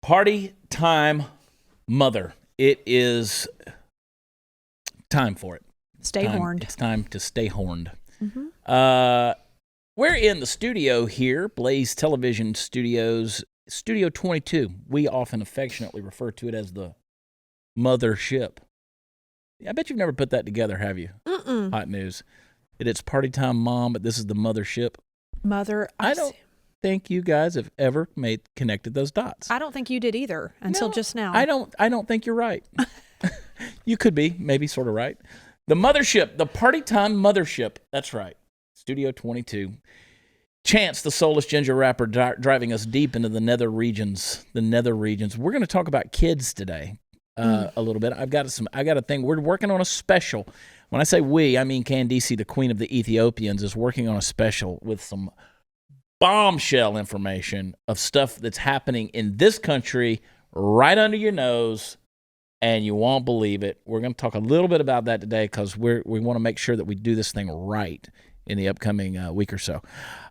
Party time, mother. It is time for it. Stay horned. It's time to stay horned. Mm-hmm. We're in the studio here, Blaze Television Studios, Studio 22. We often affectionately refer to it as the mothership. I bet you've never put that together, have you? Mm-mm. Hot news. It's party time, mom, but this is the mothership. I don't think you guys have ever connected those dots. I don't think you did either until just now. I don't think you're right. You could be, maybe sort of right. The mothership, the party time mothership. That's right. Studio 22. Chance, the soulless ginger rapper, driving us deep into the nether regions. We're going to talk about kids today a little bit. I got a thing. We're working on a special. When I say we, I mean Candice, the queen of the Ethiopians, is working on a special with some bombshell information of stuff that's happening in this country right under your nose, and you won't believe it. We're going to talk a little bit about that today because we want to make sure that we do this thing right in the upcoming week or so.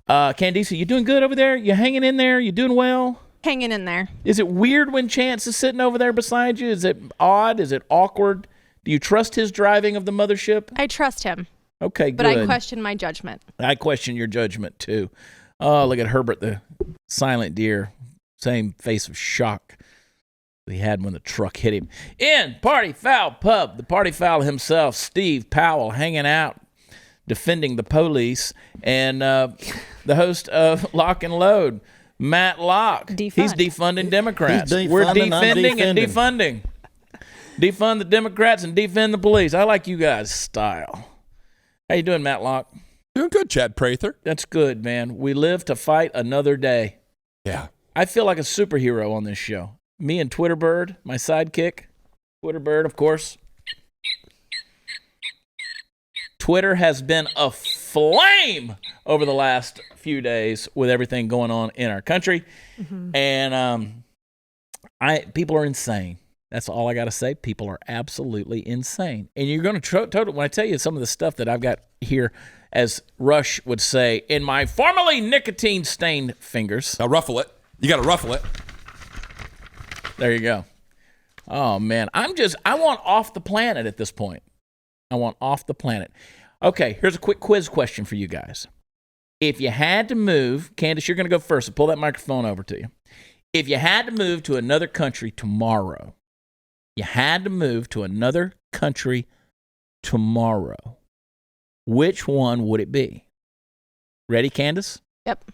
Candice, you doing good over there? You hanging in there? You doing well? Hanging in there. Is it weird when Chance is sitting over there beside you? Is it odd? Is it awkward? Do you trust his driving of the mothership? I trust him. Okay, good. But I question my judgment. I question your judgment, too. Oh, look at Herbert, the silent deer. Same face of shock he had when the truck hit him. In Party Foul Pub, the Party Foul himself, Steve Powell, hanging out, defending the police, and the host of Lock and Load, Matt Locke. He's defunding Democrats. We're defending and defunding. Defund the Democrats and defend the police. I like you guys' style. How you doing, Matt Locke? Doing good, Chad Prather. That's good, man. We live to fight another day. Yeah. I feel like a superhero on this show. Me and Twitter Bird, my sidekick. Twitter Bird, of course. Twitter has been aflame over the last few days with everything going on in our country. Mm-hmm. And people are insane. That's all I got to say. People are absolutely insane. And you're going to when I tell you some of the stuff that I've got here, as Rush would say, in my formerly nicotine-stained fingers. Now ruffle it. You got to ruffle it. There you go. Oh, man. I want off the planet at this point. I want off the planet. Okay, here's a quick quiz question for you guys. If you had to move, Candace, you're going to go first. So pull that microphone over to you. If you had to move to another country tomorrow, which one would it be? Ready, Candace? Yep.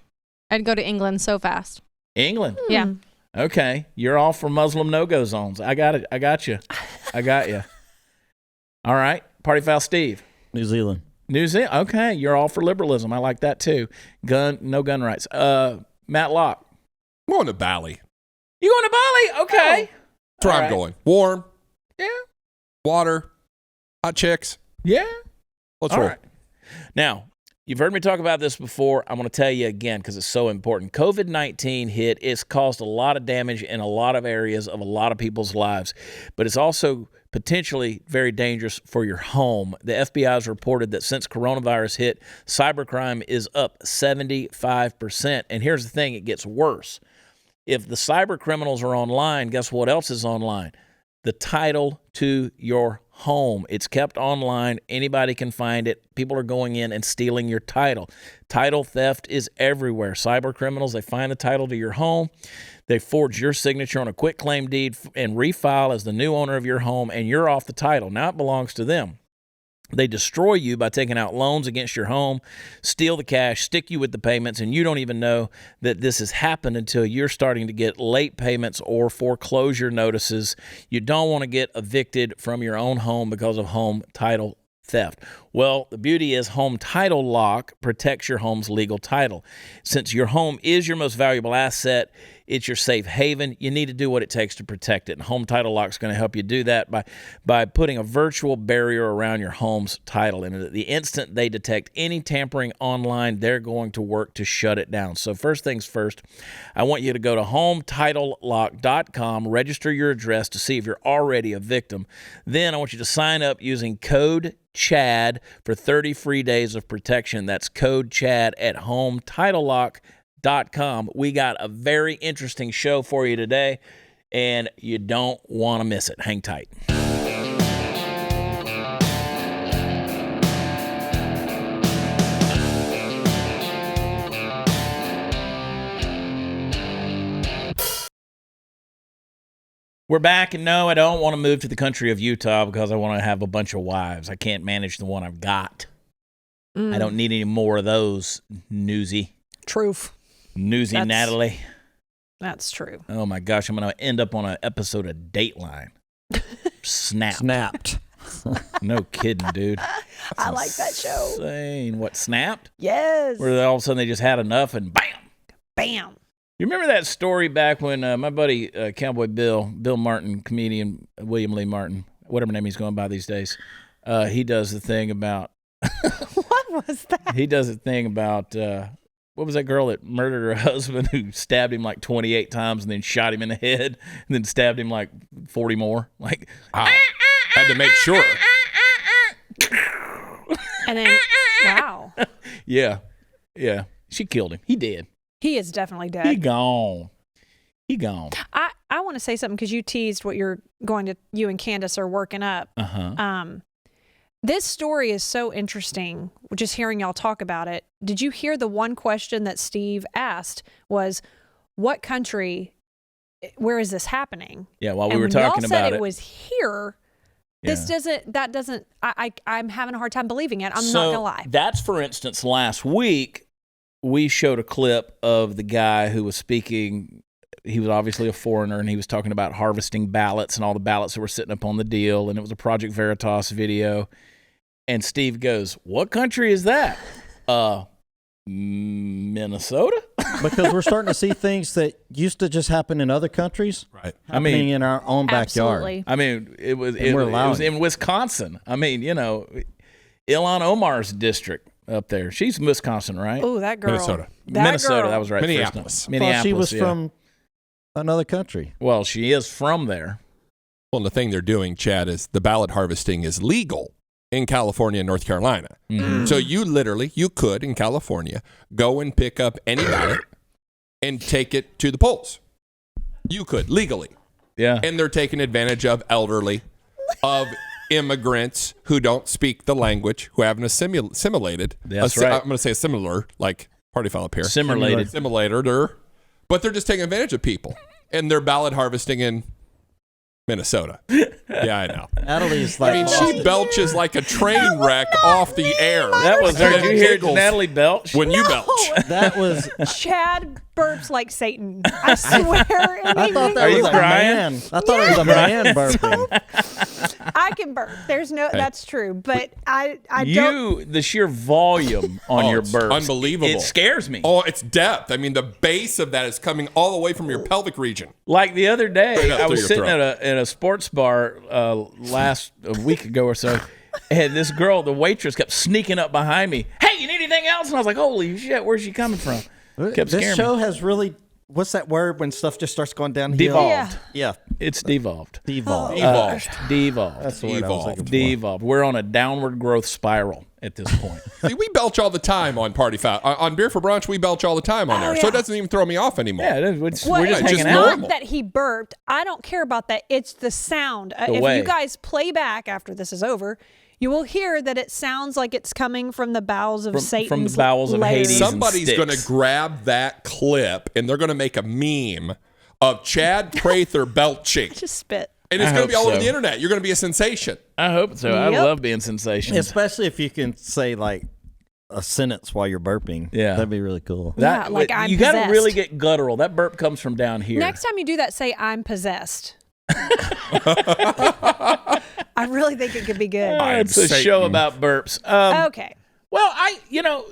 I'd go to England so fast. England? Yeah. Okay. You're all for Muslim no-go zones. I got it. I got you. I got you. All right. Party Foul Steve. New Zealand. New Zealand. Okay. You're all for liberalism. I like that too. No gun rights. Matt Locke. I'm going to Bali. You going to Bali? Okay. That's where I'm going. Warm. Yeah. Water. Hot chicks. Yeah. Let's roll. Right. Now, you've heard me talk about this before. I'm going to tell you again because it's so important. COVID-19 hit. It's caused a lot of damage in a lot of areas of a lot of people's lives, but it's also potentially very dangerous for your home. The FBI has reported that since coronavirus hit, cybercrime is up 75%. And here's the thing, it gets worse. If the cyber criminals are online, guess what else is online? The title to your home. It's kept online. Anybody can find it. People are going in and stealing your title. Title theft is everywhere. Cyber criminals, they find the title to your home. They forge your signature on a quitclaim deed and refile as the new owner of your home, and you're off the title. Now it belongs to them. They destroy you by taking out loans against your home, steal the cash, stick you with the payments, and you don't even know that this has happened until you're starting to get late payments or foreclosure notices. You don't want to get evicted from your own home because of home title theft. Well, the beauty is Home Title Lock protects your home's legal title. Since your home is your most valuable asset, it's your safe haven, you need to do what it takes to protect it. And Home Title Lock is going to help you do that by putting a virtual barrier around your home's title. And the instant they detect any tampering online, they're going to work to shut it down. So first things first, I want you to go to HomeTitleLock.com, register your address to see if you're already a victim. Then I want you to sign up using code CHAD for 30 free days of protection. That's code CHAD at HomeTitleLock.com. We got a very interesting show for you today. and you don't want to miss it. Hang tight. We're back, and no, I don't want to move to the country of Utah because I want to have a bunch of wives. I can't manage the one I've got. I don't need any more of those, Newsy. Truth. Newsy Natalie. That's true. Oh, my gosh, I'm going to end up on an episode of Dateline. Snapped. No kidding, dude. I like that show. Insane. What, Snapped? Yes. Where all of a sudden they just had enough and bam. Bam. You remember that story back when my buddy Cowboy Bill Martin, comedian William Lee Martin, whatever name he's going by these days, he does the thing about... What was that? He does the thing about... what was that girl that murdered her husband who stabbed him like 28 times and then shot him in the head and then stabbed him like 40 more? Like, had to make sure. And then, wow. Yeah. She killed him. He did. He is definitely dead. He gone. I want to say something because you teased what you and Candace are working up. Uh-huh. This story is so interesting, just hearing y'all talk about it. Did you hear the one question that Steve asked was, what country, where is this happening? Yeah, while we were talking about said it was here, I'm having a hard time believing it. I'm not going to lie. That's, for instance, last week, we showed a clip of the guy who was speaking. He was obviously a foreigner, and he was talking about harvesting ballots and all the ballots that were sitting up on the deal, and it was a Project Veritas video. And Steve goes, what country is that? Minnesota? Because we're starting to see things that used to just happen in other countries. Right. Happening in our own Absolutely. backyard. I mean, it was in Wisconsin. I mean, Ilhan Omar's district up there. She's from Wisconsin, right? Oh, that girl. Minnesota. Minnesota, that was right. Minneapolis. Well, she was from another country. Well, she is from there. Well, the thing they're doing, Chad, is the ballot harvesting is legal in California and North Carolina. Mm-hmm. So you could, in California, go and pick up any ballot and take it to the polls. You could, legally. Yeah. And they're taking advantage of elderly, of immigrants who don't speak the language, who haven't assimilated. That's right. I'm going to say similar, like party foul up here. Assimilated. But they're just taking advantage of people. And they're ballot harvesting in Minnesota. Yeah, I know. Natalie's like, I mean, she belches like a train wreck off the air. That was her. Did you hear Giggles Natalie belch? when you belch. that was. Chad burps like Satan. I swear. I thought that Are was you a crying? man. I thought it was a man burping. I can burp. There's no. That's true. But I don't. The sheer volume on your it's burps. unbelievable. It scares me. Oh, it's depth. I mean, the base of that is coming all the way from your pelvic region. Like the other day, Right up I through was your sitting throat. at a sports bar a week ago or so, and this girl, the waitress, kept sneaking up behind me. Hey, you need anything else? And I was like, holy shit, where's she coming from? Kept This scaring show me. has really. What's that word when stuff just starts going downhill? Devolved. Yeah. It's devolved. Devolved. Devolved. That's the word I was looking for. Devolved. We're on a downward growth spiral at this point. See, we belch all the time on Party Foul. On Beer for Brunch, we belch all the time on there. So it doesn't even throw me off anymore. Yeah, we're just Well, hanging just out. Not normal. that he burped. I don't care about that. It's the sound. If way. you guys play back after this is over, you will hear that it sounds like it's coming from the bowels of Satan's from the bowels of lair. Hades. Somebody's Sticks. going to grab that clip and they're going to make a meme of Chad Prather belching. Just spit. And it's I going to be hope all over so. the internet. You're going to be a sensation. I hope so. I Yep. love being sensations. Especially if you can say like a sentence while you're burping. Yeah. That'd be really cool. Yeah, like I'm you got to possessed. really get guttural. That burp comes from down here. Next time you do that, say I'm possessed. I really think it could be good. It's a Satan. show about burps. Okay. Well,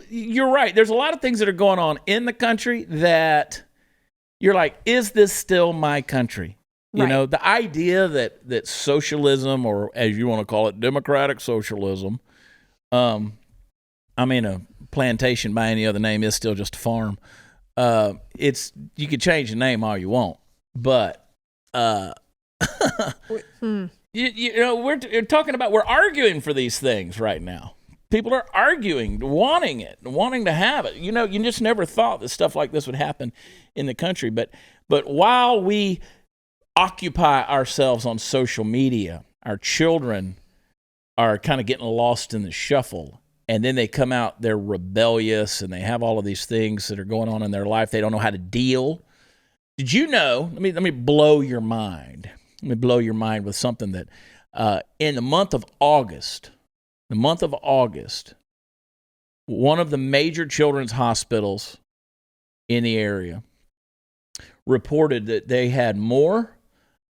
you're right. There's a lot of things that are going on in the country that you're like, is this still my country? You Right. know, the idea that socialism, or as you want to call it, democratic socialism, a plantation by any other name is still just a farm. You could change the name all you want, but we're talking about, we're arguing for these things right now. People are arguing, wanting it, wanting to have it. You know, you just never thought that stuff like this would happen in the country. But while we occupy ourselves on social media, our children are kind of getting lost in the shuffle. And then they come out, they're rebellious, and they have all of these things that are going on in their life. They don't know how to deal. Did you know, let me blow your mind. Let me blow your mind with something that in the month of August, one of the major children's hospitals in the area reported that they had more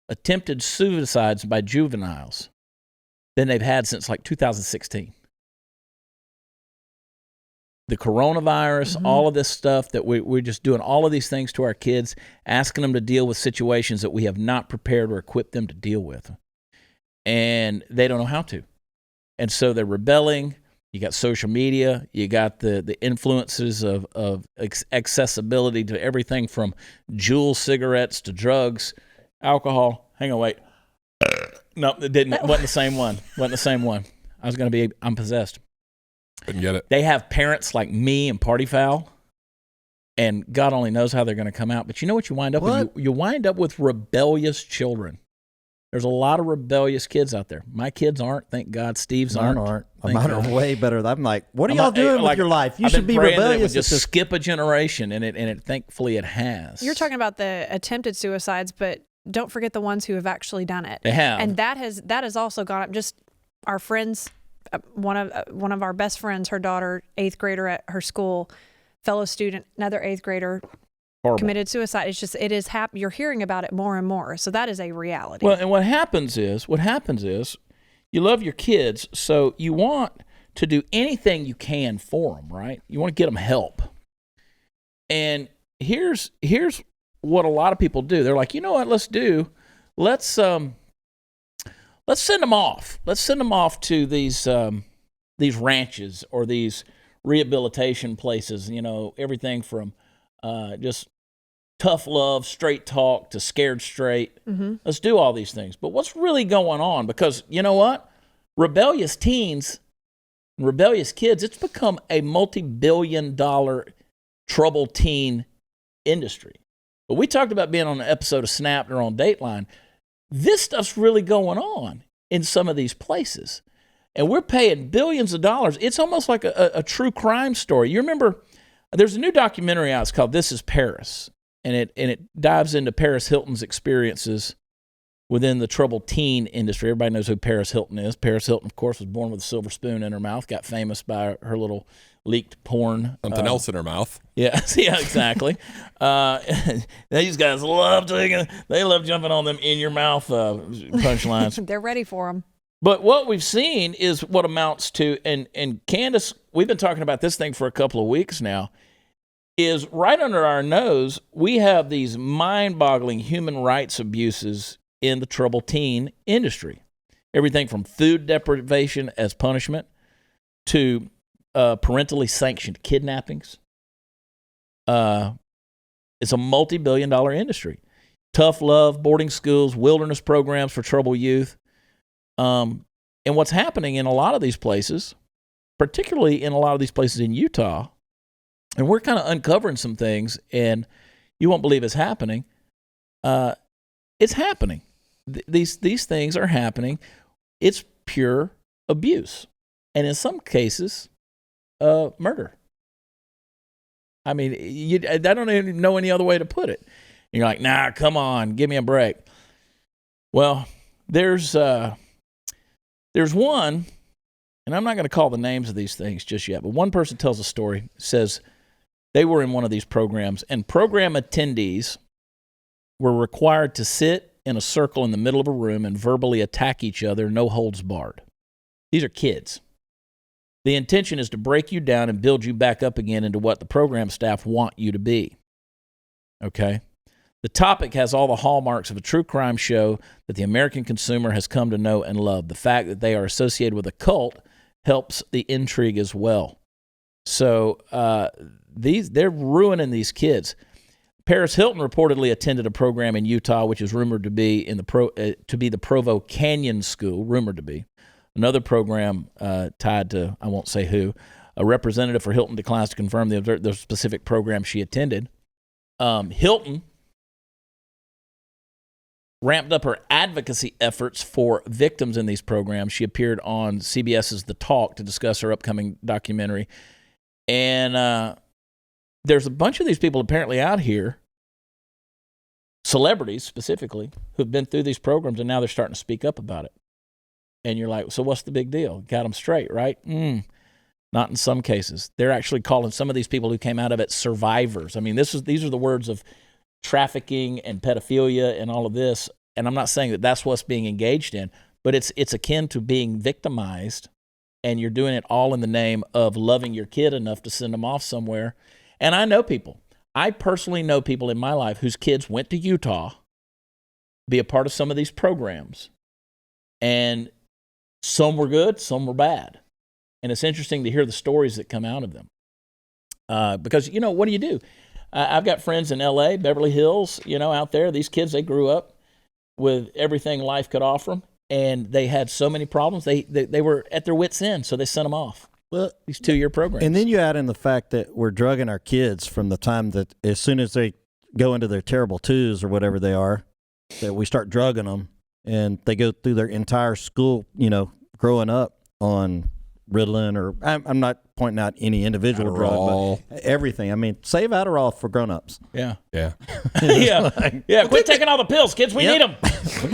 attempted suicides by juveniles than they've had since like 2016. The coronavirus, all of this stuff that we're just doing all of these things to our kids, asking them to deal with situations that we have not prepared or equipped them to deal with. And they don't know how to. And so they're rebelling. You got social media. You got the influences of accessibility to everything from Juul cigarettes to drugs, alcohol. Hang on, wait. No, it didn't. It wasn't the same one. I'm possessed. Couldn't get it. They have parents like me and Party Foul, and God only knows how they're going to come out. But you know what you wind up with? You wind up with rebellious children. There's a lot of rebellious kids out there. My kids aren't, thank God. Steve's Mine aren't. Mine are way better. I'm like, what are y'all doing with your life? You should be rebellious. Just skip a generation, and it thankfully it has. You're talking about the attempted suicides, but don't forget the ones who have actually done it. They have, and that has also gone up. Just our friends. One of our best friends, her daughter, 8th grader at her school, fellow student, another 8th grader, horrible. Committed suicide. It is happening. You're hearing about it more and more. So that is a reality. Well, and what happens is you love your kids, so you want to do anything you can for them, right? You want to get them help. And here's what a lot of people do. They're like, you know what? Let's send them off. Let's send them off to these ranches or these rehabilitation places. You know, everything from just tough love, straight talk to scared straight. Let's do all these things. But what's really going on? Because you know what? Rebellious teens, rebellious kids, it's become a multi-billion-dollar troubled teen industry. But we talked about being on an episode of Snapped or on Dateline. This stuff's really going on in some of these places. And we're paying billions of dollars. It's almost like a true crime story. You remember, there's a new documentary out. It's called This Is Paris. And it dives into Paris Hilton's experiences within the troubled teen industry. Everybody knows who Paris Hilton is. Paris Hilton, of course, was born with a silver spoon in her mouth, got famous by her little leaked porn. Something else in her mouth. Yeah, exactly. These guys they love jumping on them in your mouth punchlines. They're ready for them. But what we've seen is what amounts to, and Candace, we've been talking about this thing for a couple of weeks now, is right under our nose, we have these mind-boggling human rights abuses in the troubled teen industry. Everything from food deprivation as punishment to parentally sanctioned kidnappings. It's a multi-billion-dollar industry. Tough love, boarding schools, wilderness programs for troubled youth. And what's happening in a lot of these places, particularly in a lot of these places in Utah, and we're kind of uncovering some things, and you won't believe it's happening. It's happening. These things are happening. It's pure abuse. And in some cases, murder. I mean, I don't even know any other way to put it. You're like, nah, come on, give me a break. Well, there's one, and I'm not going to call the names of these things just yet, but one person tells a story, says they were in one of these programs, and program attendees were required to sit in a circle in the middle of a room and verbally attack each other, no holds barred. These are kids. The intention is to break you down and build you back up again into what the program staff want you to be. Okay? The topic has all the hallmarks of a true crime show that the American consumer has come to know and love. The fact that they are associated with a cult helps the intrigue as well. So they're ruining these kids. Paris Hilton reportedly attended a program in Utah, which is rumored to be the Provo Canyon School, rumored to be. Another program tied to, I won't say who, a representative for Hilton declines to confirm the specific program she attended. Hilton ramped up her advocacy efforts for victims in these programs. She appeared on CBS's The Talk to discuss her upcoming documentary. And there's a bunch of these people apparently out here, celebrities specifically, who've been through these programs, and now they're starting to speak up about it. And you're like, so what's the big deal? Got them straight, right? Not in some cases. They're actually calling some of these people who came out of it survivors. I mean, these are the words of trafficking and pedophilia and all of this. And I'm not saying that that's what's being engaged in, but it's akin to being victimized, and you're doing it all in the name of loving your kid enough to send them off somewhere. And I know people. I personally know people in my life whose kids went to Utah, be a part of some of these programs, and some were good, some were bad. And it's interesting to hear the stories that come out of them. Because, what do you do? I've got friends in L.A., Beverly Hills, out there. These kids, they grew up with everything life could offer them, and they had so many problems. They were at their wits' end, so they sent them off. Well, these 2-year programs. And then you add in the fact that we're drugging our kids from the time that as soon as they go into their terrible twos or whatever they are, that we start drugging them, and they go through their entire school, growing up on Ritalin, or I'm not pointing out any individual drug, but everything. I mean, save Adderall for grown-ups. Yeah. Yeah. Yeah. Quit taking all the pills, kids. We need them.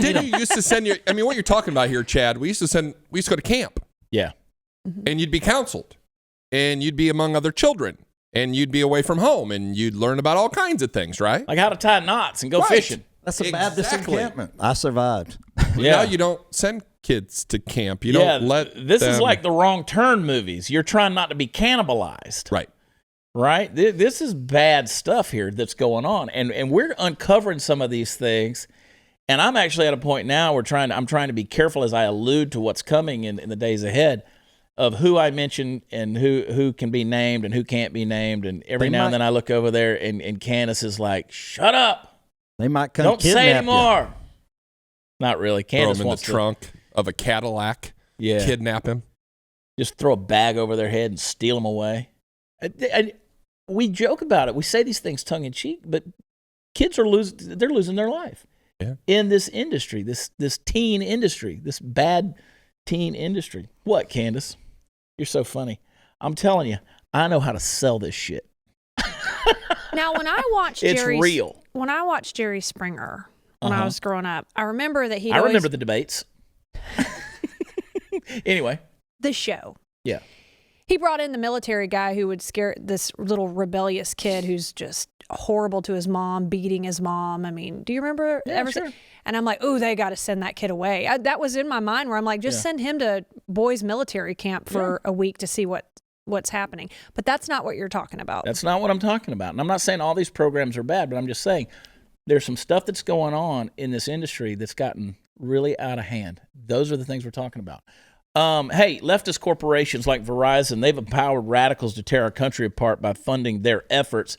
Didn't you used to send what you're talking about here, Chad, we used to go to camp. Yeah. And you'd be counseled, and you'd be among other children, and you'd be away from home, and you'd learn about all kinds of things, right? Like how to tie knots and go fishing. That's a bad disencampment. I survived. Now you don't send kids to camp. You don't let this them... is like the Wrong Turn movies. You're trying not to be cannibalized. Right? This is bad stuff here that's going on. And we're uncovering some of these things. And I'm actually at a point now where I'm trying to be careful as I allude to what's coming in the days ahead of who I mention and who can be named and who can't be named. And every now and then I look over there and Candace is like, shut up. They might come Don't kidnap say anymore. You. Not really. Candace throw him in the trunk of a Cadillac. Yeah. Kidnap him. Just throw a bag over their head and steal them away. We joke about it. We say these things tongue in cheek, but kids are losing their life in this industry, this teen industry, this bad teen industry. What, Candace? You're so funny. I'm telling you, I know how to sell this shit. Now, when I watched when I watched Jerry Springer when I was growing up, I remember that I remember the debates. Anyway. The show. Yeah. He brought in the military guy who would scare this little rebellious kid who's just horrible to his mom, beating his mom. I mean, do you remember Sure. And I'm like, oh, they got to send that kid away. That was in my mind where I'm like, just send him to boys military camp for a week to see what's happening. But that's not what you're talking about. That's not what I'm talking about. And I'm not saying all these programs are bad, but I'm just saying there's some stuff that's going on in this industry that's gotten really out of hand. Those are the things we're talking about. Hey, leftist corporations like Verizon, they've empowered radicals to tear our country apart by funding their efforts.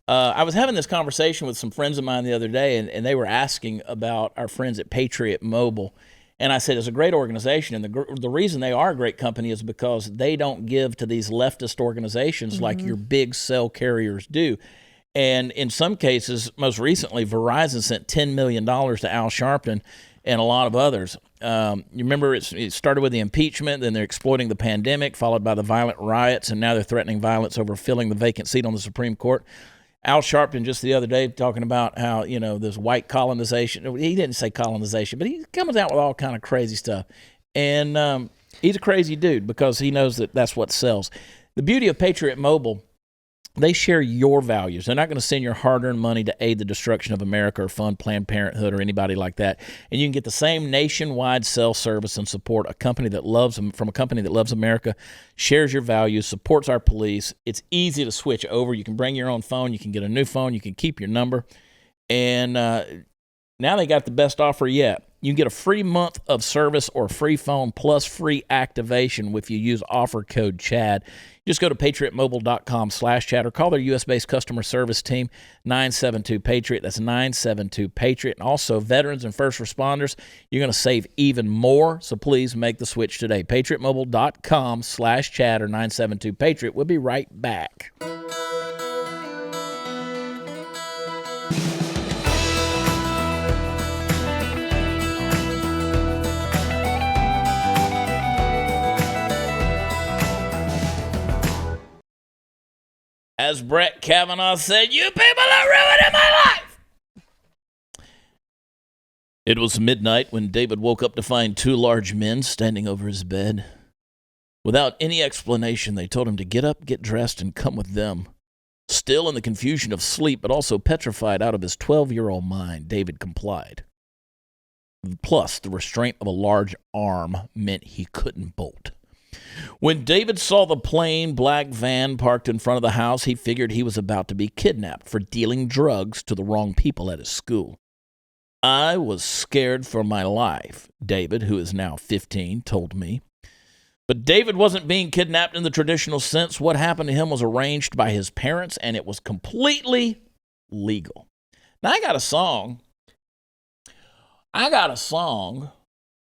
I was having this conversation with some friends of mine the other day, and they were asking about our friends at Patriot Mobile. And I said, it's a great organization, and the reason they are a great company is because they don't give to these leftist organizations like your big cell carriers do. And in some cases, most recently, Verizon sent $10 million to Al Sharpton and a lot of others. You remember it started with the impeachment, then they're exploiting the pandemic, followed by the violent riots, and now they're threatening violence over filling the vacant seat on the Supreme Court. Al Sharpton just the other day talking about how, this white colonization. He didn't say colonization, but he comes out with all kind of crazy stuff. And he's a crazy dude because he knows that that's what sells. The beauty of Patriot Mobile, they share your values. They're not going to send your hard-earned money to aid the destruction of America or fund Planned Parenthood or anybody like that. And you can get the same nationwide cell service and support from a company that loves America, shares your values, supports our police. It's easy to switch over. You can bring your own phone. You can get a new phone. You can keep your number. And now they got the best offer yet. You can get a free month of service or free phone plus free activation if you use offer code CHAD. Just go to patriotmobile.com/chat or call their U.S.-based customer service team, 972-PATRIOT. That's 972-PATRIOT. And also, veterans and first responders, you're going to save even more, so please make the switch today. patriotmobile.com/chat or 972-PATRIOT. We'll be right back. As Brett Kavanaugh said, you people are ruining my life. It was midnight when David woke up to find two large men standing over his bed. Without any explanation, they told him to get up, get dressed, and come with them. Still in the confusion of sleep, but also petrified out of his 12-year-old mind, David complied. Plus, the restraint of a large arm meant he couldn't bolt. When David saw the plain black van parked in front of the house, he figured he was about to be kidnapped for dealing drugs to the wrong people at his school. I was scared for my life, David, who is now 15, told me. But David wasn't being kidnapped in the traditional sense. What happened to him was arranged by his parents, and it was completely legal. Now, I got a song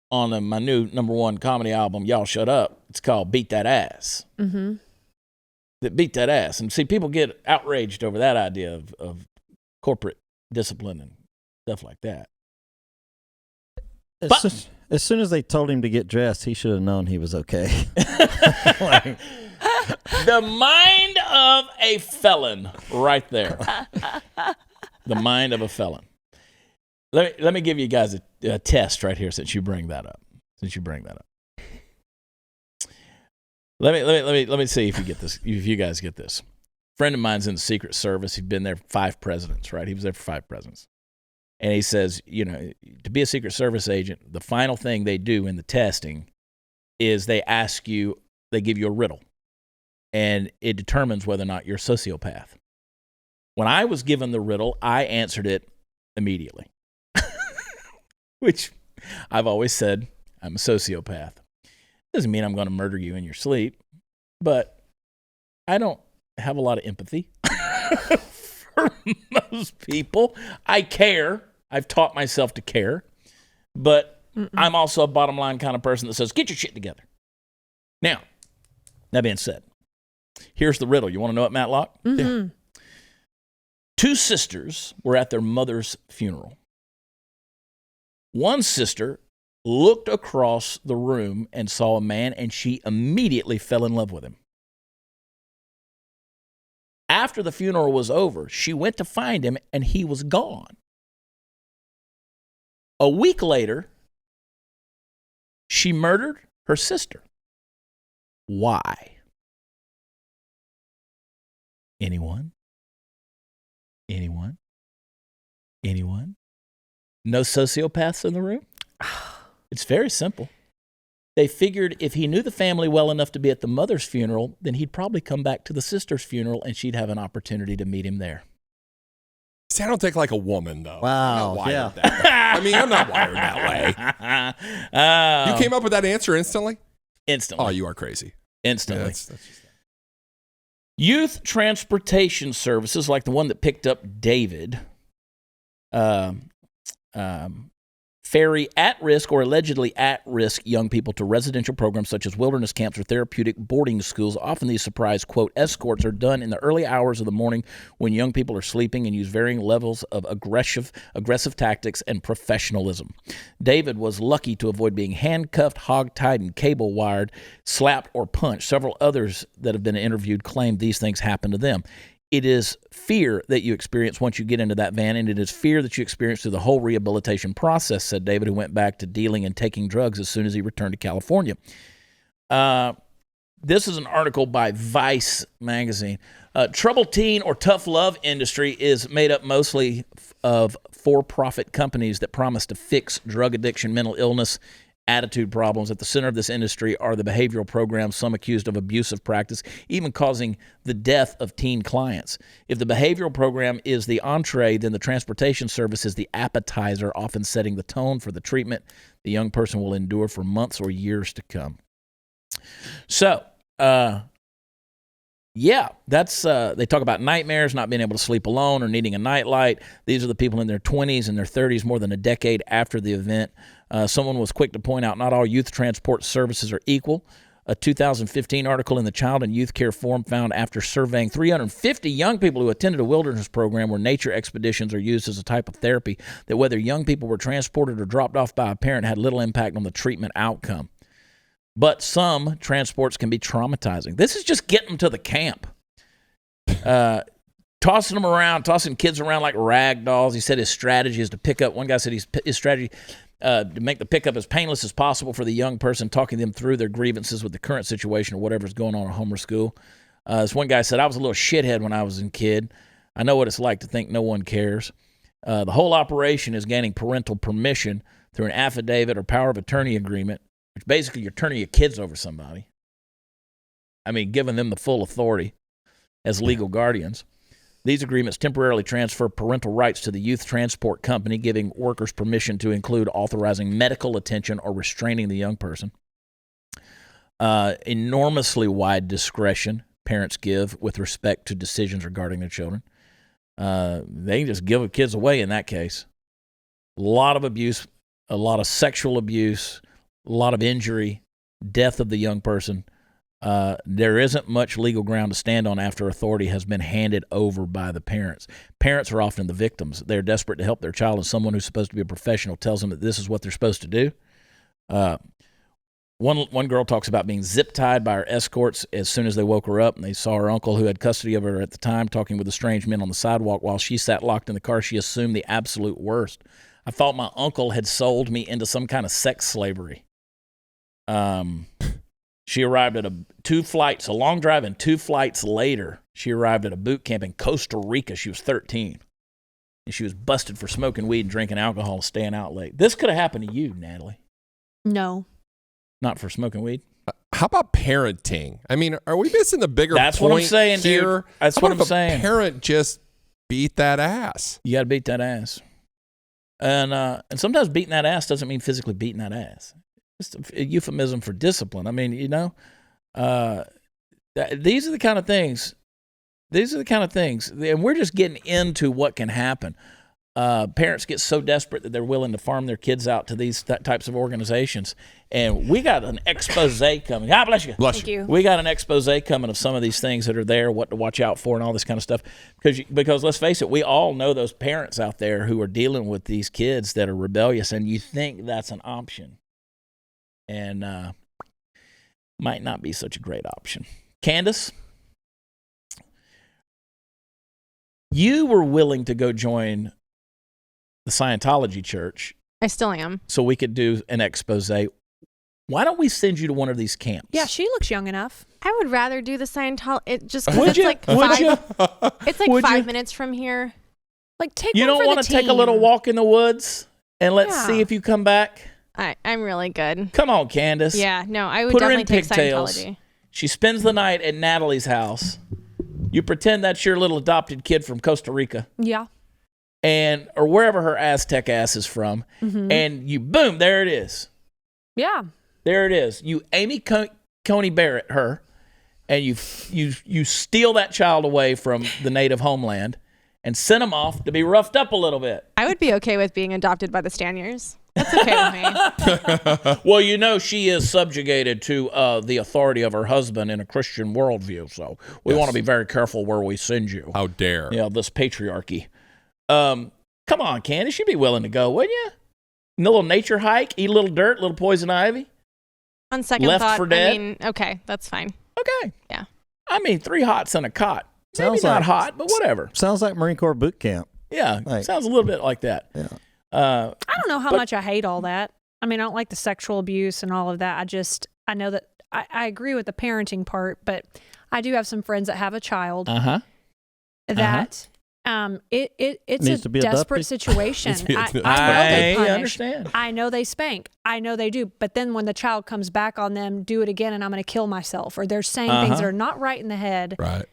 on my new #1 comedy album, Y'all Shut Up. It's called Beat That Ass. Mm-hmm. Beat that ass. And see, people get outraged over that idea of corporate discipline and stuff like that. As soon as they told him to get dressed, he should have known he was okay. The mind of a felon right there. The mind of a felon. Let me give you guys a test right here since you bring that up. Let me see if you get this. If you guys get this. A friend of mine's in the Secret Service. He's been there 5 presidents, right? He was there for 5 presidents. And he says, to be a Secret Service agent, the final thing they do in the testing is they give you a riddle. And it determines whether or not you're a sociopath. When I was given the riddle, I answered it immediately. Which I've always said I'm a sociopath. Doesn't mean I'm going to murder you in your sleep, but I don't have a lot of empathy for most people. I care. I've taught myself to care, but I'm also a bottom line kind of person that says, get your shit together. Now, that being said, here's the riddle. You want to know it, Matt Locke? Mm-hmm. Yeah. 2 sisters were at their mother's funeral. One sister looked across the room and saw a man, and she immediately fell in love with him. After the funeral was over, she went to find him, and he was gone. A week later, she murdered her sister. Why? Anyone? No sociopaths in the room? It's very simple. They figured if he knew the family well enough to be at the mother's funeral, then he'd probably come back to the sister's funeral and she'd have an opportunity to meet him there. See, I don't think like a woman, though. Wow, I'm not wired yeah. that way. I mean, I'm not wired that way. You came up with that answer instantly? Instantly. Oh, you are crazy. Instantly. Yeah, that's just... Youth transportation services, like the one that picked up David, ferry at-risk or allegedly at-risk young people to residential programs such as wilderness camps or therapeutic boarding schools. Often these surprise, quote, escorts are done in the early hours of the morning when young people are sleeping and use varying levels of aggressive tactics and professionalism. David was lucky to avoid being handcuffed, hog-tied, and cable-wired, slapped, or punched. Several others that have been interviewed claim these things happen to them. It is fear that you experience once you get into that van, and it is fear that you experience through the whole rehabilitation process, said David, who went back to dealing and taking drugs as soon as he returned to California. This is an article by Vice magazine. Troubled teen or tough love industry is made up mostly of for-profit companies that promise to fix drug addiction, mental illness, attitude problems. At the center of this industry are the behavioral programs, some accused of abusive practice, even causing the death of teen clients. If the behavioral program is the entree, then the transportation service is the appetizer, often setting the tone for the treatment the young person will endure for months or years to come. So, that's they talk about nightmares, not being able to sleep alone or needing a nightlight. These are the people in their 20s and their 30s, more than a decade after the event. Someone was quick to point out not all youth transport services are equal. A 2015 article in the Child and Youth Care Forum found after surveying 350 young people who attended a wilderness program where nature expeditions are used as a type of therapy, that whether young people were transported or dropped off by a parent had little impact on the treatment outcome. But some transports can be traumatizing. This is just getting them to the camp. tossing them around, tossing kids around like rag dolls. He said his strategy is to pick up. One guy said his strategy to make the pickup as painless as possible for the young person, talking them through their grievances with the current situation or whatever's going on at home or school. This one guy said, I was a little shithead when I was a kid. I know what it's like to think no one cares. The whole operation is gaining parental permission through an affidavit or power of attorney agreement, which basically you're turning your kids over somebody. I mean, giving them the full authority as legal guardians. These agreements temporarily transfer parental rights to the youth transport company, giving workers permission to include authorizing medical attention or restraining the young person. Enormously wide discretion parents give with respect to decisions regarding their children. They can just give kids away in that case. A lot of abuse, a lot of sexual abuse, a lot of injury, death of the young person. There isn't much legal ground to stand on after authority has been handed over by the parents. Parents are often the victims. They're desperate to help their child, and someone who's supposed to be a professional tells them that this is what they're supposed to do. One girl talks about being zip-tied by her escorts as soon as they woke her up, and they saw her uncle, who had custody of her at the time, talking with the strange men on the sidewalk while she sat locked in the car. She assumed the absolute worst. I thought my uncle had sold me into some kind of sex slavery. She arrived at a long drive, and 2 flights later, she arrived at a boot camp in Costa Rica. She was 13, and she was busted for smoking weed and drinking alcohol and staying out late. This could have happened to you, Natalie. No. Not for smoking weed? How about parenting? I mean, are we missing the bigger That's point what I'm saying, here? dude. That's what I'm saying. Parent just beat that ass. You got to beat that ass. And sometimes beating that ass doesn't mean physically beating that ass. It's a euphemism for discipline. I mean, these are the kind of things. And we're just getting into what can happen. Parents get so desperate that they're willing to farm their kids out to these types of organizations. And we got an expose coming. God bless you. Thank you. We got an expose coming of some of these things that are there, what to watch out for and all this kind of stuff. Because let's face it, we all know those parents out there who are dealing with these kids that are rebellious, and you think that's an option. And might not be such a great option. Candace, you were willing to go join the Scientology church. I still am. So we could do an expose. Why don't we send you to one of these camps? Yeah, she looks young enough. I would rather do the Scientology. It's like It's like 5 minutes from here. Like, take you one don't for want the to take a team. little walk in the woods and let's Yeah. see if you come back? I'm really good. Come on, Candace. Yeah, no, I would Put her in definitely take pigtails. Scientology. She spends the night at Natalie's house. You pretend that's your little adopted kid from Costa Rica. Yeah. Or wherever her Aztec ass is from. Mm-hmm. And you, boom, there it is. Yeah. There it is. You Amy Coney Barrett her, and you steal that child away from the native homeland and send them off to be roughed up a little bit. I would be okay with being adopted by the Staniers. That's okay with me. Well, she is subjugated to the authority of her husband in a Christian worldview, so we want to be very careful where we send you. How dare. Yeah, this patriarchy. Come on, Candace, you'd be willing to go, wouldn't you? A little nature hike, eat a little dirt, a little poison ivy. On second Left thought, for dead? I mean, okay, that's fine. Okay. Yeah. I mean, 3 hots and a cot. Maybe Sounds not like- hot, but whatever. Sounds like Marine Corps boot camp. Yeah, Like- sounds a little bit like that. Yeah. I don't know how much I hate all that. I mean, I don't like the sexual abuse and all of that. I know that I agree with the parenting part, but I do have some friends that have a child Uh-huh. that it's Needs a to be desperate adopted. situation. Needs to be I adopted. know they I punish. understand. I know they spank. I know they do. But then when the child comes back on them, do it again and I'm going to kill myself. Or they're saying things that are not right in the head. Right.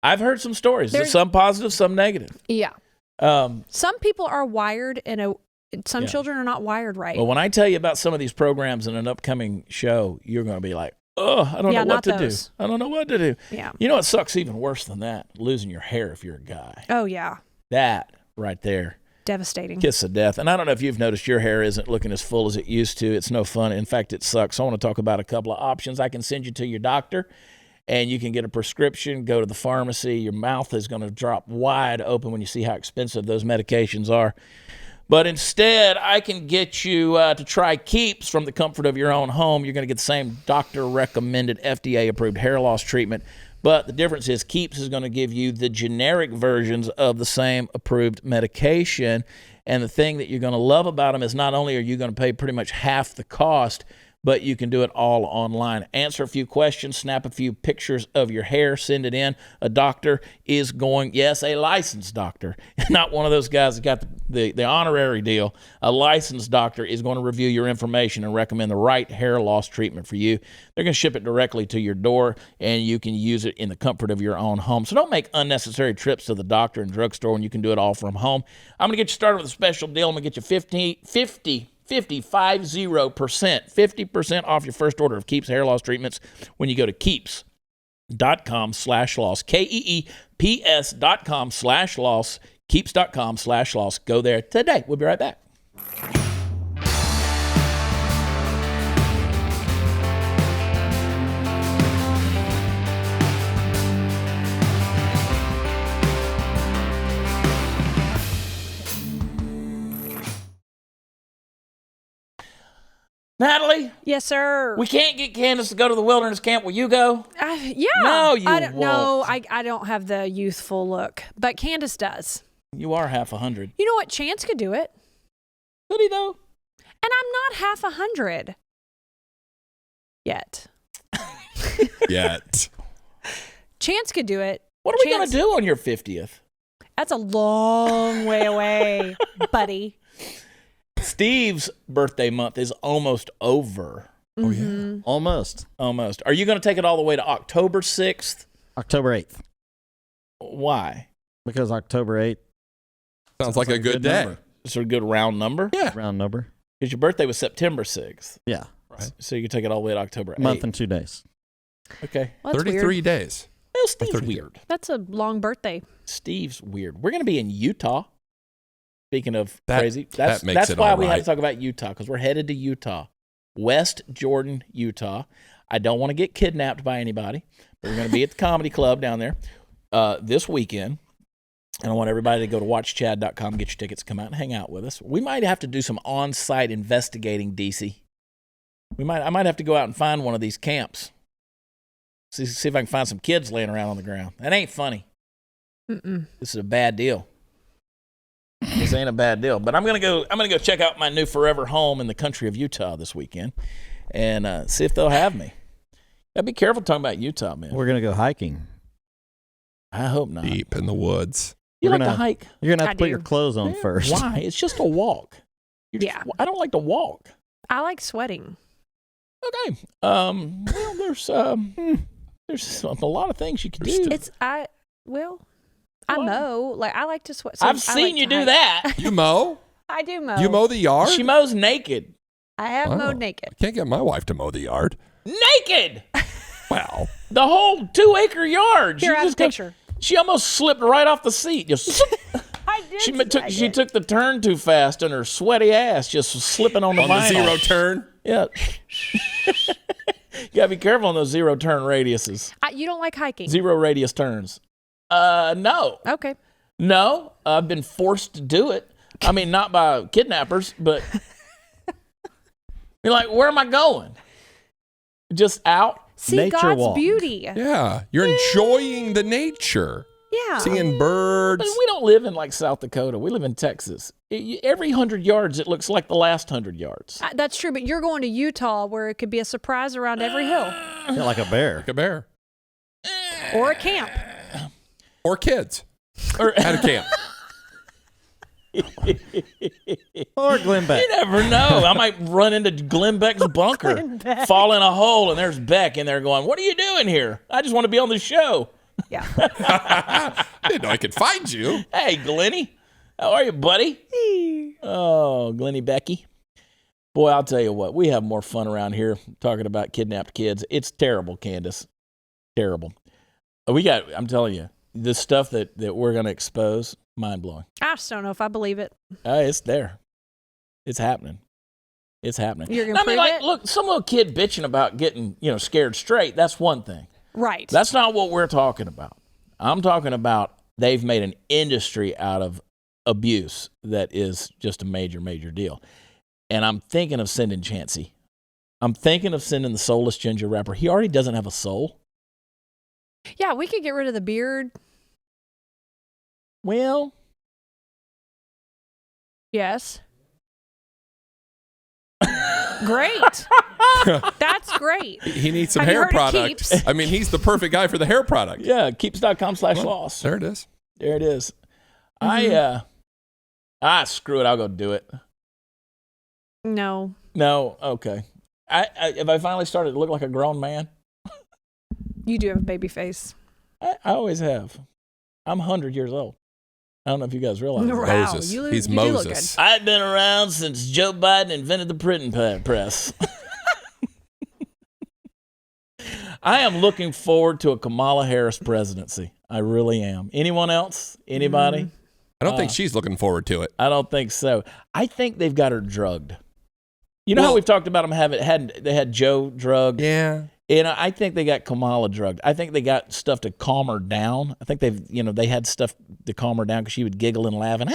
I've heard some stories. There's- Some positive, some negative. Yeah. Some people are wired some children are not wired right. Well, when I tell you about some of these programs in an upcoming show, you're going to be like, oh, I don't know what not to those. do. I don't know what to do. Yeah. You know what sucks even worse than that? Losing your hair if you're a guy. Oh, yeah. That right there. Devastating. Kiss of death. And I don't know if you've noticed your hair isn't looking as full as it used to. It's no fun. In fact, it sucks. I want to talk about a couple of options. I can send you to your doctor and you can get a prescription, go to the pharmacy. Your mouth is going to drop wide open when you see how expensive those medications are. But instead, I can get you to try Keeps from the comfort of your own home. You're going to get the same doctor-recommended, FDA-approved hair loss treatment But the difference is Keeps is going to give you the generic versions of the same approved medication. And the thing that you're going to love about them is not only are you going to pay pretty much half the cost, but you can do it all online. Answer a few questions, snap a few pictures of your hair, send it in. A doctor is going, yes, a licensed doctor, not one of those guys that got the honorary deal. A licensed doctor is going to review your information and recommend the right hair loss treatment for you. They're going to ship it directly to your door, and you can use it in the comfort of your own home. So don't make unnecessary trips to the doctor and drugstore when you can do it all from home. I'm going to get you started with a special deal. I'm going to get you 50% off your first order of Keeps hair loss treatments when you go to keeps.com/loss, KEEPS.com/loss, keeps.com/loss. Go there today. We'll be right back. Natalie? Yes, sir. We can't get Candace to go to the wilderness camp. Will you go? Yeah. No, you I don't, won't. No, I don't have the youthful look, but Candace does. You are half 100. You know what? Chance could do it. Could he, though? And I'm not half 100 yet. Yet. Chance could do it. What are we going to do on your 50th? That's a long way away, buddy. Steve's birthday month is almost over. Oh, yeah. Almost. Almost. Are you going to take it all the way to October 6th? October 8th. Why? Because October 8th. Sounds like a good day. number. Is there a good round number? Yeah. Round number. Because your birthday was September 6th. Yeah. Right. So you can take it all the way to October 8th. Month and 2 days. Okay. Well, that's 33 weird. days. Well, Steve's 32. weird. That's a long birthday. Steve's weird. We're going to be in Utah. Speaking of That- crazy, that makes that's it why all we have right. to talk about Utah, because we're headed to Utah, West Jordan, Utah. I don't want to get kidnapped by anybody, but we're going to be at the comedy club down there this weekend. And I want everybody to go to watchchad.com, get your tickets, come out and hang out with us. We might have to do some on-site investigating, DC. I might have to go out and find one of these camps. See if I can find some kids laying around on the ground. That ain't funny. Mm-mm. This is a bad deal. This ain't a bad deal. But I'm gonna go check out my new forever home in the country of Utah this weekend and see if they'll have me. Gotta be careful talking about Utah, man. We're going to go hiking. I hope not. Deep in the woods. You We're like to gonna- hike? You're going to have I to put do. your clothes on Man, first. Why? It's just a walk. Yeah. I don't like to walk. I like sweating. Okay. Well, there's a lot of things you can do. I Well, mow. Like, I like to sweat. So I've I seen like you to do hike. that. You mow? I do mow. You mow the yard? She mows naked. I have Wow. mowed naked. I can't get my wife to mow the yard. Naked. Wow. The whole 2-acre yard. Here, I have a just got- picture. She almost slipped right off the seat. Just I did. she took the turn too fast, and her sweaty ass just was slipping on the On the vinyl. zero turn? Yeah. You gotta be careful on those zero turn radiuses. You don't like hiking? Zero radius turns. No. Okay. No. I've been forced to do it. I mean, not by kidnappers, but you're like, where am I going? Just out? See Nature God's walk. beauty. Yeah. You're enjoying the nature. Yeah. Seeing birds. But we don't live in like South Dakota. We live in Texas. Every 100 yards, it looks like the last 100 yards. That's true, but you're going to Utah where it could be a surprise around every hill Yeah, like a bear. Like a bear. or a camp. Or kids Or, at a camp. Or Glenn Beck. you never know. I might run into Glenn Beck's bunker, fall in a hole, and there's Beck in there going, "What are you doing here? I just want to be on the show." Yeah. I didn't know I could find you. Hey, Glenny. How are you, buddy? Oh, Glenny Becky. Boy, I'll tell you what. We have more fun around here talking about kidnapped kids. It's terrible, Candace. Terrible. I'm telling you, the stuff that we're going to expose, mind-blowing. I just don't know if I believe it. It's there. It's happening. It's happening. You're gonna I mean, prove like, it? look, some little kid bitching about getting, scared straight. That's one thing. Right. That's not what we're talking about. I'm talking about they've made an industry out of abuse that is just a major, major deal. And I'm thinking of sending Chancey. I'm thinking of sending the soulless ginger rapper. He already doesn't have a soul. Yeah, we could get rid of the beard. Well, yes. Great. That's great. He needs some Have you hair heard of product. Keeps? I mean, he's the perfect guy for the hair product. yeah, keeps.com/loss. There it is. There it is. Mm-hmm. Screw it. I'll go do it. No. No, okay. If I finally started to look like a grown man, You do have a baby face. I always have. I'm 100 years old. I don't know if you guys realize that. Wow. Moses. You He's do look Moses. I've been around since Joe Biden invented the printing press. I am looking forward to a Kamala Harris presidency. I really am. Anyone else? Anybody? I don't think she's looking forward to it. I don't think so. I think they've got her drugged. You know how we've talked about them they had Joe drugged? Yeah. And I think they got Kamala drugged. I think they got stuff to calm her down. I think they had stuff to calm her down because she would giggle and laugh and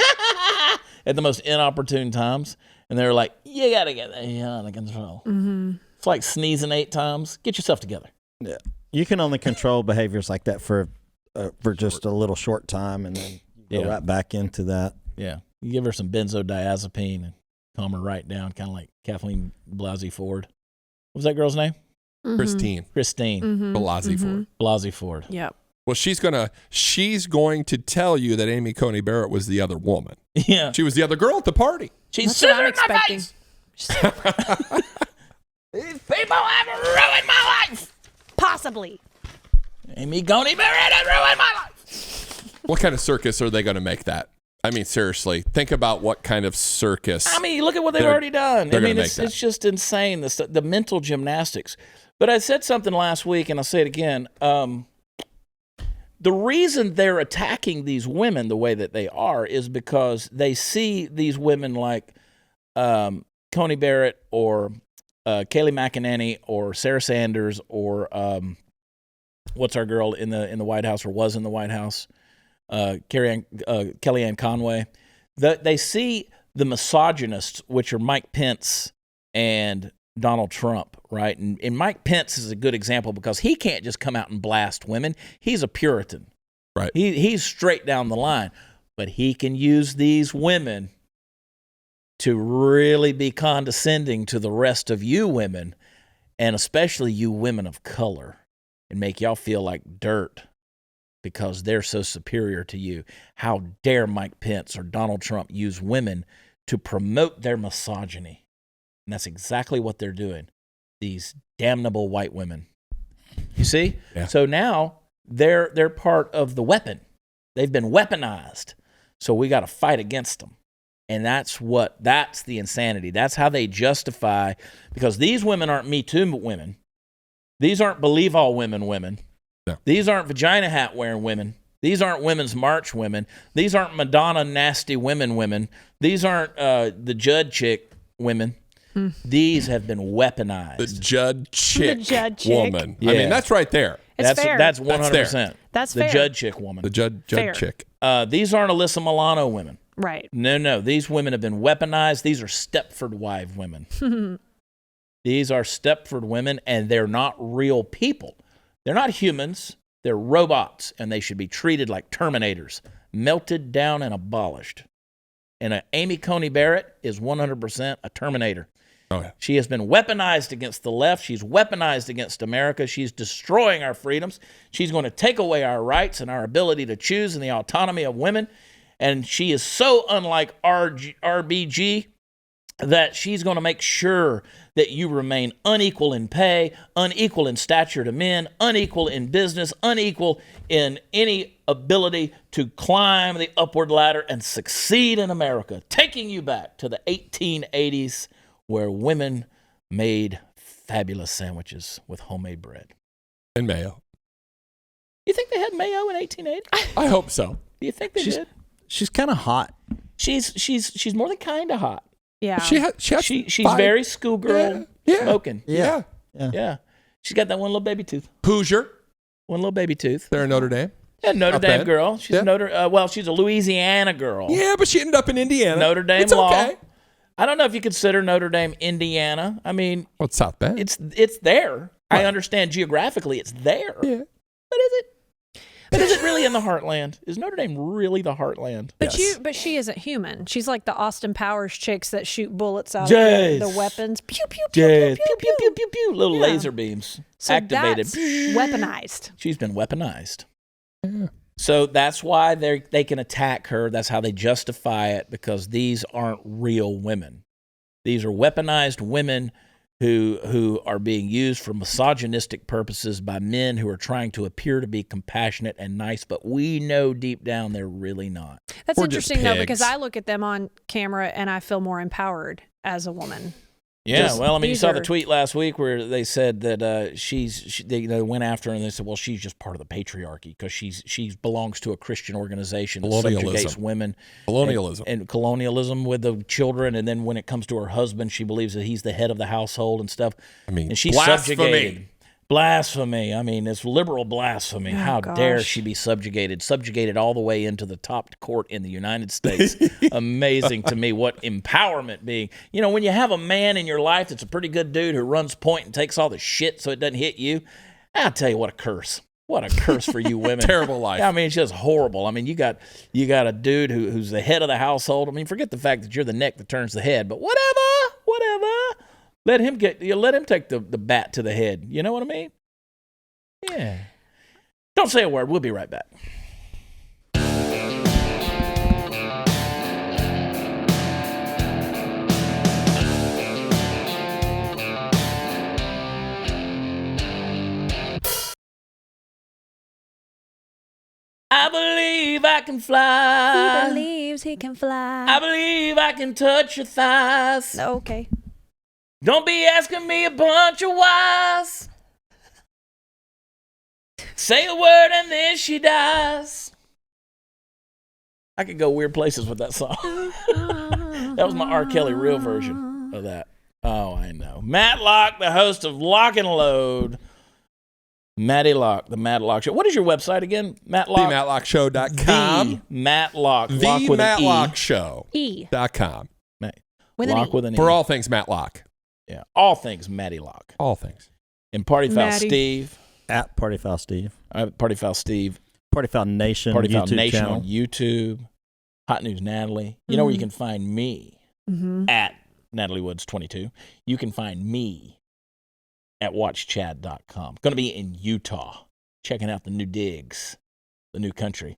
at the most inopportune times. And they were like, you got to get that under control. Mm-hmm. It's like sneezing 8 times. Get yourself together. Yeah. You can only control behaviors like that for just a little short time, and then you go right back into that. Yeah. You give her some benzodiazepine and calm her right down, kind of like Kathleen Blasey Ford. What was that girl's name? Mm-hmm. Christine Mm-hmm. Blasey Mm-hmm. Ford. Blasey Ford. Yep. Well, she's going to tell you that Amy Coney Barrett was the other woman. Yeah. She was the other girl at the party. She's That's what I'm sitting in my expecting. face. These people have ruined my life. Possibly. Amy Coney Barrett has ruined my life. What kind of circus are they going to make that? I mean, seriously, think about what kind of circus. I mean, look at what they've already done. they're I mean, gonna it's make that. just insane, the mental gymnastics. But I said something last week, and I'll say it again. The reason they're attacking these women the way that they are is because they see these women like Coney Barrett or Kayleigh McEnany or Sarah Sanders or what's our girl in the White House or was in the White House, Kellyanne Conway. They see the misogynists, which are Mike Pence and Donald Trump, right? And Mike Pence is a good example because he can't just come out and blast women. He's a Puritan. Right. He's straight down the line. But he can use these women to really be condescending to the rest of you women, and especially you women of color, and make y'all feel like dirt because they're so superior to you. How dare Mike Pence or Donald Trump use women to promote their misogyny? And that's exactly what they're doing. These damnable white women. You see? Yeah. So now they're part of the weapon. They've been weaponized. So we got to fight against them. And that's the insanity. That's how they justify, because these women aren't Me Too women. These aren't Believe All Women women. No. These aren't vagina hat wearing women. These aren't Women's March women. These aren't Madonna nasty women. These aren't the Judd chick women. These have been weaponized. The Judd chick, woman. Yeah. I mean, that's right there. It's fair. That's 100%. That's the fair. Judd chick woman. The Judd Fair. chick. These aren't Alyssa Milano women. Right. No. These women have been weaponized. These are Stepford wife women. These are Stepford women, and they're not real people. They're not humans. They're robots, and they should be treated like Terminators, melted down and abolished. And Amy Coney Barrett is 100% a Terminator. Oh, yeah. She has been weaponized against the left. She's weaponized against America. She's destroying our freedoms. She's going to take away our rights and our ability to choose and the autonomy of women. And she is so unlike RBG that she's going to make sure that you remain unequal in pay, unequal in stature to men, unequal in business, unequal in any ability to climb the upward ladder and succeed in America, taking you back to the 1880s where women made fabulous sandwiches with homemade bread. And mayo. You think they had mayo in 1880? I hope so. Do you think they did? She's kind of hot. She's more than kind of hot. Yeah. She's very schoolgirl smoking. Yeah. She's got that one little baby tooth. Hoosier. One little baby tooth. They're in Notre Dame. Yeah, Notre Not Dame bad. girl. She's Yeah. she's a Louisiana girl. Yeah, but she ended up in Indiana. Notre Dame it's law. Okay. I don't know if you consider Notre Dame Indiana. I mean, Well, it's South Bend. it's there. Right. I understand geographically it's there. Yeah. But is it? really in the heartland? Is Notre Dame really the heartland? But Yes. but she isn't human. She's like the Austin Powers chicks that shoot bullets out Jace. of the weapons. Pew pew pew Yes. pew pew pew. Pew, pew, little laser beams So activated. that's weaponized. She's been weaponized. So that's why they can attack her. That's how they justify it, because these aren't real women. These are weaponized women who are being used for misogynistic purposes by men who are trying to appear to be compassionate and nice, but we know deep down they're really not. That's We're just interesting though, because pigs. I look at them on camera and I feel more empowered as a woman. Yeah, Just- well, I mean, you these saw the are- tweet last week where they said that they went after her and they said, well, she's just part of the patriarchy because she belongs to a Christian organization that Colonialism. subjugates women. Colonialism. And colonialism with the children, and then when it comes to her husband, she believes that he's the head of the household and stuff. I mean, and she's blasphemy. subjugated. Blasphemy. I mean, it's liberal blasphemy. Oh, How dare gosh. she be subjugated? Subjugated all the way into the top court in the United States. Amazing to me what empowerment being. You know, when you have a man in your life that's a pretty good dude who runs point and takes all the shit so it doesn't hit you, I'll tell you what a curse. What a curse for you women. Terrible life. I mean, it's just horrible. I mean, you got a dude who's the head of the household. I mean, forget the fact that you're the neck that turns the head, but whatever. Let him take the bat to the head. You know what I mean? Yeah. Don't say a word. We'll be right back. I believe I can fly. He believes he can fly. I believe I can touch your thighs. Okay. Don't be asking me a bunch of whys. Say a word and then she dies. I could go weird places with that song. That was my R. Kelly real version of that. Oh, I know. Matt Locke, the host of Lock and Load. Matty Locke, the Matt Locke Show. What is your website again? Matt Locke? TheMattLockeShow.com. The Matt Locke. Locke with an E. TheMattLockeShow.com. With an Locke E. with an E. For all things Matt Locke. Yeah, all things Matty Locke. All things. And Party Foul Matty. Steve. At Party Foul Steve. Party Foul Steve. Party Foul Nation Party Foul YouTube Nation channel. on YouTube. Hot News Natalie. You know where you can find me? Mm-hmm. At Natalie Woods 22. You can find me at watchchad.com. Going to be in Utah, checking out the new digs, the new country.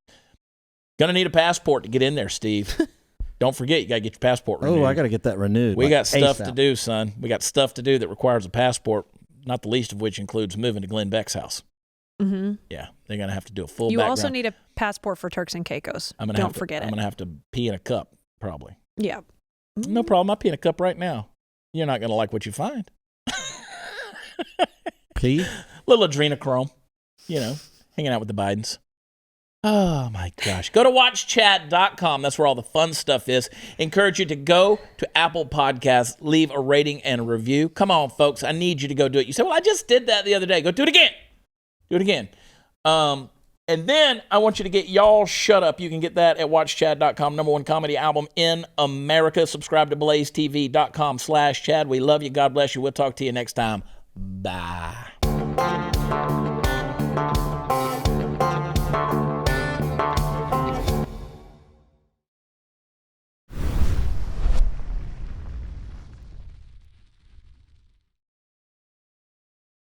Going to need a passport to get in there, Steve. Don't forget, you got to get your passport renewed. Oh, I got to get that renewed. We like got stuff ASAP. to do, son. We got stuff to do that requires a passport, not the least of which includes moving to Glenn Beck's house. Mm-hmm. Yeah, they're going to have to do a full You background. also need a passport for Turks and Caicos. I'm gonna Don't have to, forget I'm it. going to have to pee in a cup, probably. Yeah. No problem. I pee in a cup right now. You're not going to like what you find. P. Little adrenochrome, hanging out with the Bidens. Oh, my gosh. Go to watchchat.com. That's where all the fun stuff is. Encourage you to go to Apple Podcasts, leave a rating and a review. Come on, folks. I need you to go do it. You say, well, I just did that the other day. Go do it again. Do it again. And then I want you to get Y'all Shut Up. You can get that at watchchad.com, #1 comedy album in America. Subscribe to blazetv.com/Chad. We love you. God bless you. We'll talk to you next time. Bye.